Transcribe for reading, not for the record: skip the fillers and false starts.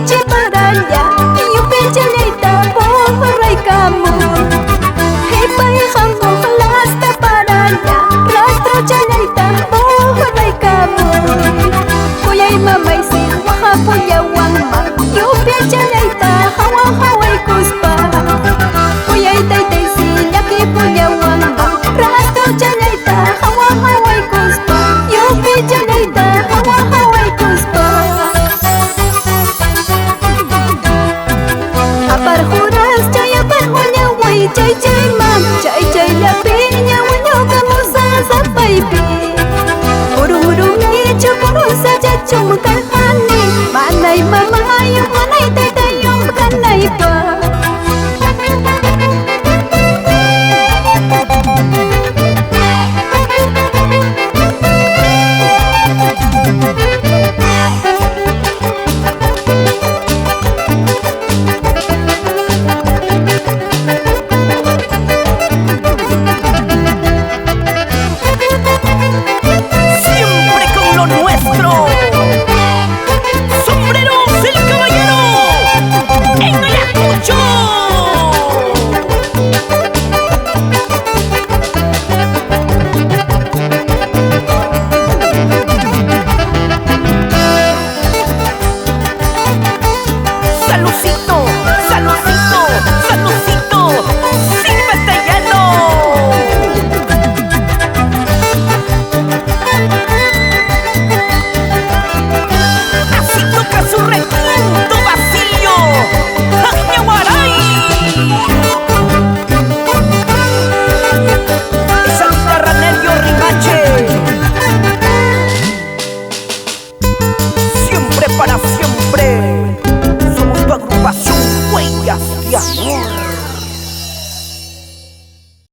ciparanya yupi jalita bohrai kamu hei pai kamu kelas taparanya rastro jalita bohrai kamu kuyai mamai si waha punya wang ma yupi jalita hawa hawai kuspa kuyai tai tai si nyaki punya wang ma rastro jalita hawa hawai kuspa yupi jalita hawa hawai kuspa apar huras jaya perhunya wai jai jai mam jai jai lapinya wanyo kamu sa sampai pi huru huru ni cemburu saja cuma